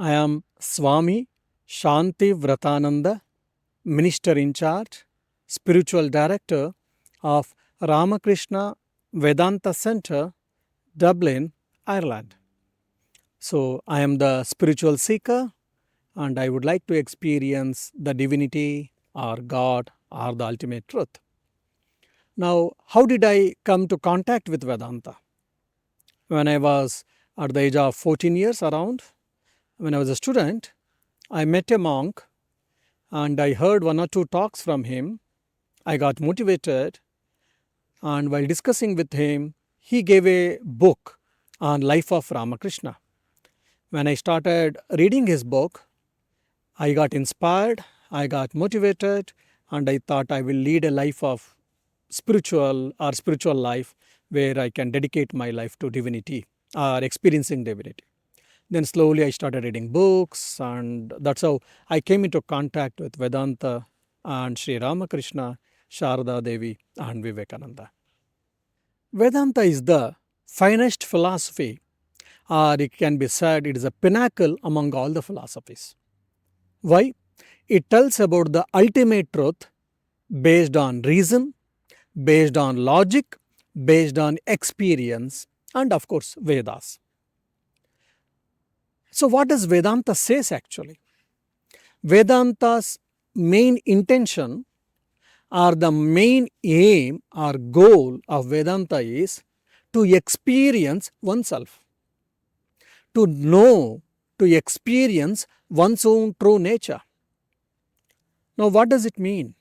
I am Swami Shantivratananda, Minister in Charge, Spiritual Director of Ramakrishna Vedanta Center, Dublin, Ireland. So, I am the spiritual seeker and I would like to experience the divinity or God or the ultimate truth. Now, how did I come to contact with Vedanta? When I was at the age of 14 years around, when I was a student, I met a monk and I heard one or two talks from him. I got motivated, and while discussing with him, he gave a book on life of Ramakrishna. When I started reading his book, I got inspired, I got motivated, and I thought I will lead a life of spiritual life where I can dedicate my life to divinity or experiencing divinity. Then slowly I started reading books, and that's how I came into contact with Vedanta and Sri Ramakrishna, Sharda Devi, and Vivekananda. Vedanta is the finest philosophy, or it can be said it is a pinnacle among all the philosophies. Why? It tells about the ultimate truth based on reason, based on logic, based on experience, and of course, Vedas. So, what does Vedanta says actually? Vedanta's main intention or the main aim or goal of Vedanta is to experience oneself, to know, to experience one's own true nature. Now, what does it mean?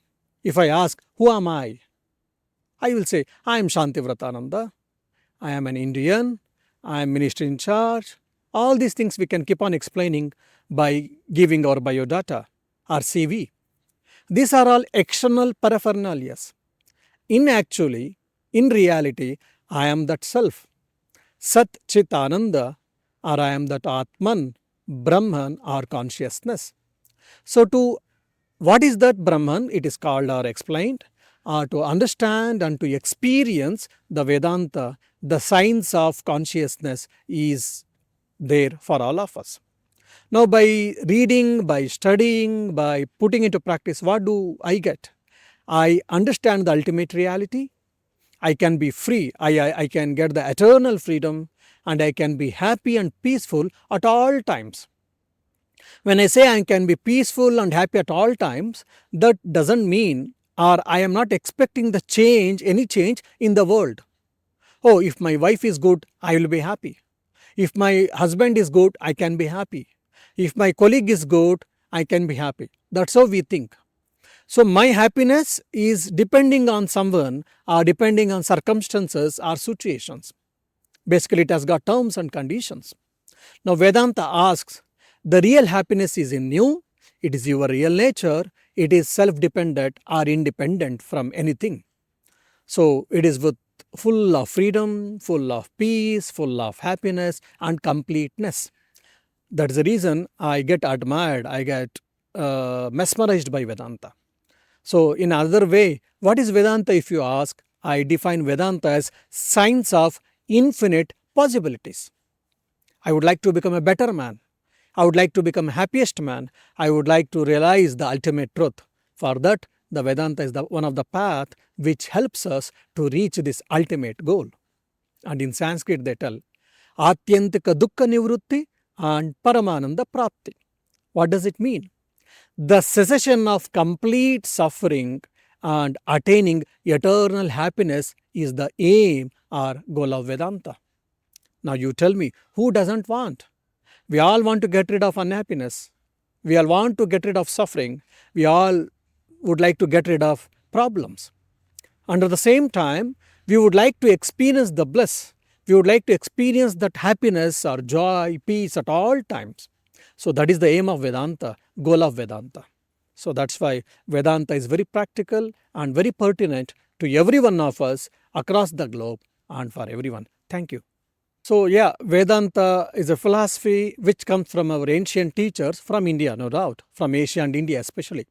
If I ask, who am I? I will say, I am Shantivratananda, I am an Indian, I am minister in charge. All these things we can keep on explaining by giving our biodata, our CV. These are all external paraphernalias. In reality, I am that self, Sat Chit Ananda, or I am that Atman, Brahman, or consciousness. So, what is that Brahman? It is called or explained. To understand and to experience the Vedanta, the science of consciousness is there for all of us. Now, by reading, by studying, by putting into practice, what do I get? I understand the ultimate reality. I can be free. I can get the eternal freedom, and I can be happy and peaceful at all times. When I say I can be peaceful and happy at all times, that doesn't mean, or I am not expecting any change in the world. Oh, if my wife is good, I will be happy. If my husband is good, I can be happy. If my colleague is good, I can be happy. That's how we think. So my happiness is depending on someone or depending on circumstances or situations. Basically, it has got terms and conditions. Now Vedanta asks, the real happiness is in you, it is your real nature, it is self-dependent or independent from anything. So it is full of freedom, full of peace, full of happiness and completeness. That's the reason I get admired, I get mesmerized by Vedanta. So in another way, what is Vedanta if you ask? I define Vedanta as science of infinite possibilities. I would like to become a better man. I would like to become happiest man. I would like to realize the ultimate truth. For that, the Vedanta is one of the path which helps us to reach this ultimate goal. And in Sanskrit they tell, Atyantika dukkha nivrutti and Paramananda prapti. What does it mean? The cessation of complete suffering and attaining eternal happiness is the aim or goal of Vedanta. Now you tell me, who doesn't want? We all want to get rid of unhappiness. We all want to get rid of suffering. We all would like to get rid of problems. And at the same time, we would like to experience the bliss. We would like to experience that happiness or joy, peace at all times. So that is the aim of Vedanta, goal of Vedanta. So that's why Vedanta is very practical and very pertinent to every one of us across the globe and for everyone. Thank you. So yeah, Vedanta is a philosophy which comes from our ancient teachers from India, no doubt, from Asia and India especially.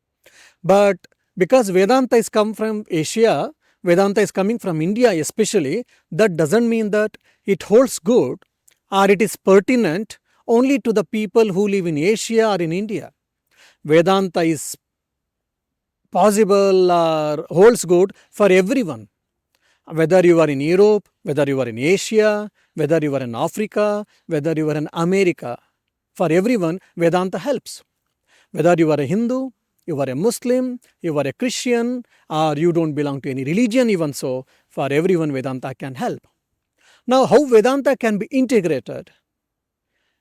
But because Vedanta is come from Asia, Vedanta is coming from India especially, that doesn't mean that it holds good or it is pertinent only to the people who live in Asia or in India. Vedanta is possible or holds good for everyone. Whether you are in Europe, whether you are in Asia, whether you are in Africa, whether you are in America, for everyone, Vedanta helps. Whether you are a Hindu, you are a Muslim, you are a Christian, or you don't belong to any religion, even so, for everyone, Vedanta can help. Now, how Vedanta can be integrated?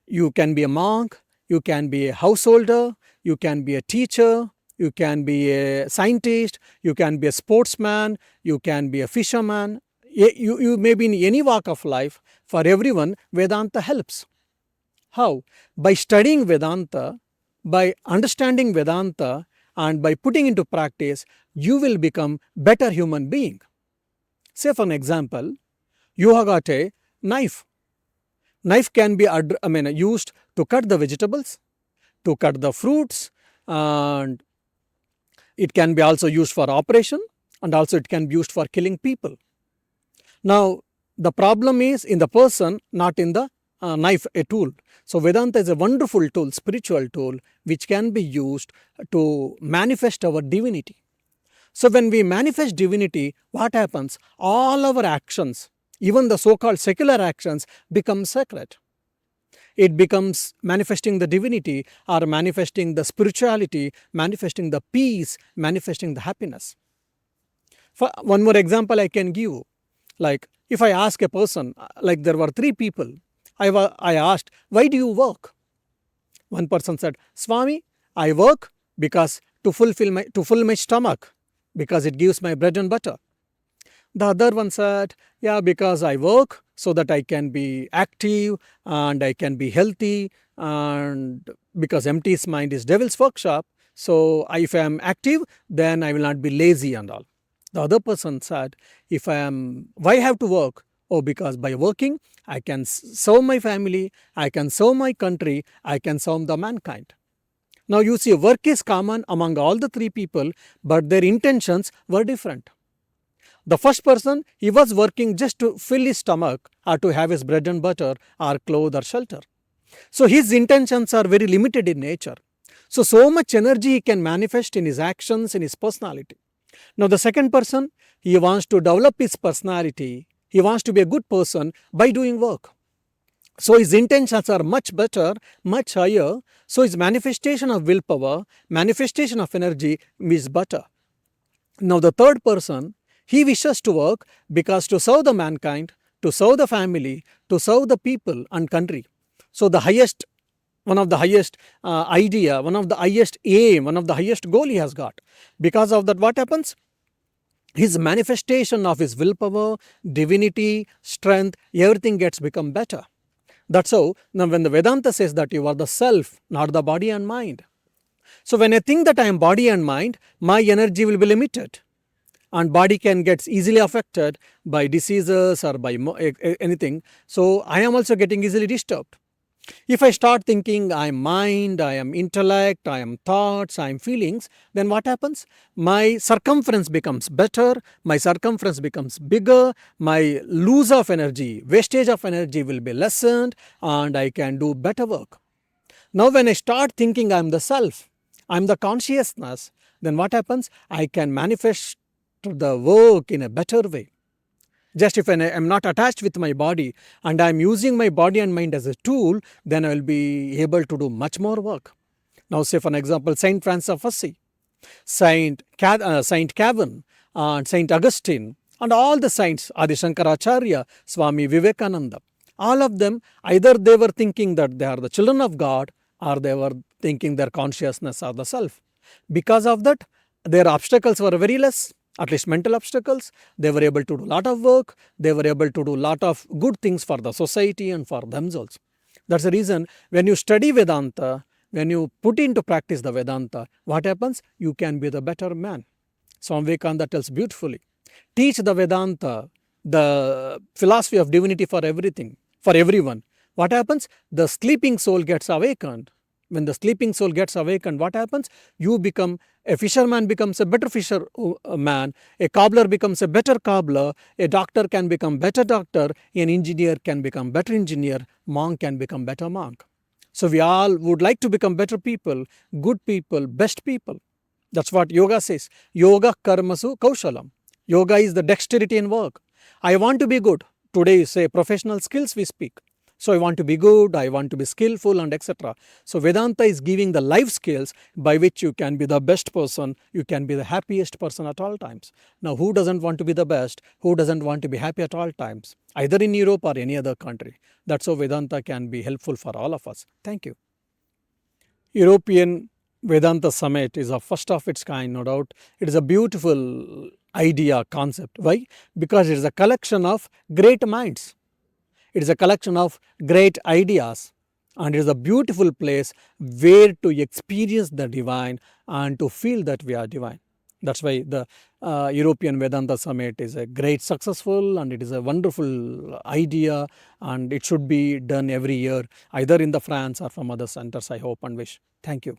You can be a monk, you can be a householder, you can be a teacher, you can be a scientist, you can be a sportsman, you can be a fisherman. You may be in any walk of life. For everyone, Vedanta helps. How? By studying Vedanta, by understanding Vedanta, and by putting into practice, you will become better human being. Say for an example, you have got a knife. Knife can be used to cut the vegetables, to cut the fruits, and it can be also used for operation, and also it can be used for killing people. Now, the problem is in the person, not in the knife, a tool. So, Vedanta is a wonderful tool, spiritual tool, which can be used to manifest our divinity. So, when we manifest divinity, what happens? All our actions, even the so-called secular actions, become sacred. It becomes manifesting the divinity or manifesting the spirituality, manifesting the peace, manifesting the happiness. For one more example I can give, like if I ask a person, like there were 3 people, I asked, why do you work? One person said, Swami, I work because to fill my stomach, because it gives my bread and butter. The other one said, yeah, because I work so that I can be active and I can be healthy, and because empty mind is devil's workshop, so if I am active, then I will not be lazy and all. The other person said, why I have to work? Oh, because by working, I can serve my family, I can serve my country, I can serve the mankind. Now you see, work is common among all the 3 people, but their intentions were different. The first person, he was working just to fill his stomach or to have his bread and butter or clothes or shelter. So his intentions are very limited in nature. So much energy he can manifest in his actions, in his personality. Now the second person, he wants to develop his personality. He wants to be a good person by doing work. So his intentions are much better, much higher. So his manifestation of willpower, manifestation of energy is better. Now the third person, he wishes to work because to serve the mankind, to serve the family, to serve the people and country. So one of the highest idea, one of the highest aim, one of the highest goal he has got. Because of that, what happens? His manifestation of his willpower, divinity, strength, everything gets become better. That's how, now when the Vedanta says that you are the self, not the body and mind. So when I think that I am body and mind, my energy will be limited. And body can get easily affected by diseases or by anything. So I am also getting easily disturbed. If I start thinking I am mind, I am intellect, I am thoughts, I am feelings, then what happens? My circumference becomes better, my circumference becomes bigger, my lose of energy, wastage of energy will be lessened, and I can do better work. Now when I start thinking I am the self, I am the consciousness, then what happens? I can manifest the work in a better way. Just if I am not attached with my body and I am using my body and mind as a tool, then I will be able to do much more work. Now say for an example, Saint Francis of Assisi, Saint Kevin, and Saint Augustine, and all the saints, Adi Shankaracharya, Swami Vivekananda, all of them, either they were thinking that they are the children of God, or they were thinking their consciousness are the self. Because of that, their obstacles were very less. At least mental obstacles, they were able to do a lot of work, they were able to do a lot of good things for the society and for themselves. That's the reason when you study Vedanta, when you put into practice the Vedanta, what happens? You can be the better man. Swami Vivekananda tells beautifully, teach the Vedanta, the philosophy of divinity for everything, for everyone. What happens? The sleeping soul gets awakened. When the sleeping soul gets awakened, what happens? You become, a fisherman becomes a better fisherman, a cobbler becomes a better cobbler, a doctor can become better doctor, an engineer can become better engineer, monk can become better monk. So we all would like to become better people, good people, best people. That's what yoga says. Yoga karmasu kaushalam. Yoga is the dexterity in work. I want to be good. Today, say professional skills we speak. So I want to be good, I want to be skillful, and etc. So Vedanta is giving the life skills by which you can be the best person, you can be the happiest person at all times. Now, who doesn't want to be the best? Who doesn't want to be happy at all times? Either in Europe or any other country. That's how Vedanta can be helpful for all of us. Thank you. European Vedanta Summit is a first of its kind, no doubt. It is a beautiful idea, concept. Why? Because it is a collection of great minds. It is a collection of great ideas, and it is a beautiful place where to experience the divine and to feel that we are divine. That's why the European Vedanta Summit is a great successful, and it is a wonderful idea, and it should be done every year, either in the France or from other centers, I hope and wish. Thank you.